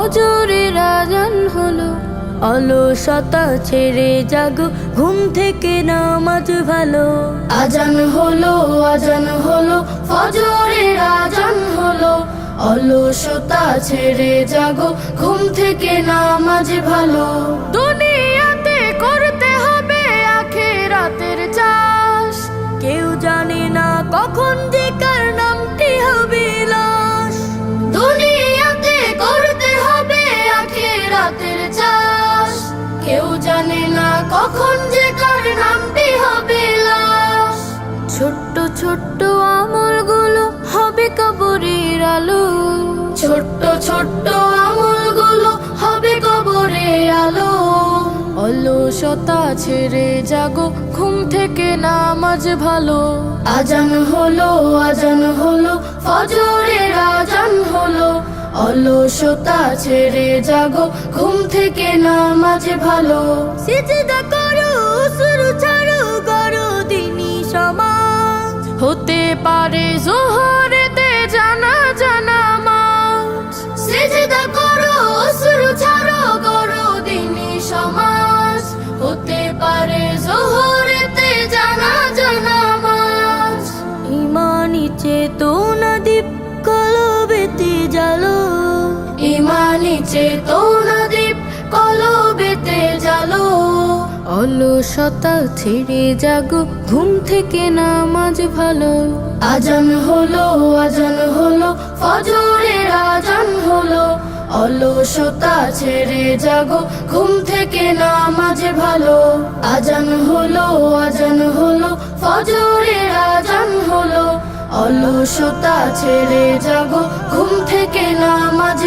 ফজরের আজান হলো, অলসতা ছেড়ে জাগো, ঘুম থেকে নামাজ ভালো। আজান হলো, আজান হলো, ফজরের আজান হলো, অলসতা ছেড়ে জাগো, ঘুম থেকে নামাজ ভালো। দুনিয়াতে করতে হবে আখিরাতের চাষ, কেউ জানে না কখন যে কার নামটি হবে লাশ। দুনিয়াতে করতে হবে আখিরাতের চাষ, কেউ জানে না কখন যে কার নামটি হবে লাশ। ছোট্ট ছোট্ট আমলগুলো হবে কবরের আলো, ছোট্ট ছোট্ট আমলগুলো হবে কবরের আলো। অলসতা ছেড়ে জাগো, ঘুম থেকে নামাজ ভালো। আজান হলো, আজান হলো, ফজরের আজান হলো, অলসতা ছেড়ে জাগো, ঘুম থেকে নামাজ ভালো। সিজদা করো, শুরু ছাড়ো, করো দিনী সমাজ, হতে পারে জোহরেতে জানাজা নামাজ। সিজদা করো, শুরু ছাড়ো, করো দিনী সমাজ, হতে পারে জোহরেতে জানাজা নামাজ। ইমানি চেতনা দীপ কলবেতে জ্বালো, ইমানি চেতনা দীপ কলবেতে জ্বালো। অলসতা ছেড়ে জাগো, ঘুম থেকে নামাজ ভালো। আজান হলো, আজান হলো, ফজরের আজান হলো, অলসতা ছেড়ে জাগো, ঘুম থেকে নামাজ ভালো। আজান হলো, আজান হলো, ফজরের আজান হলো, অলসতা ছেড়ে জাগো, ঘুম থেকে নামাজ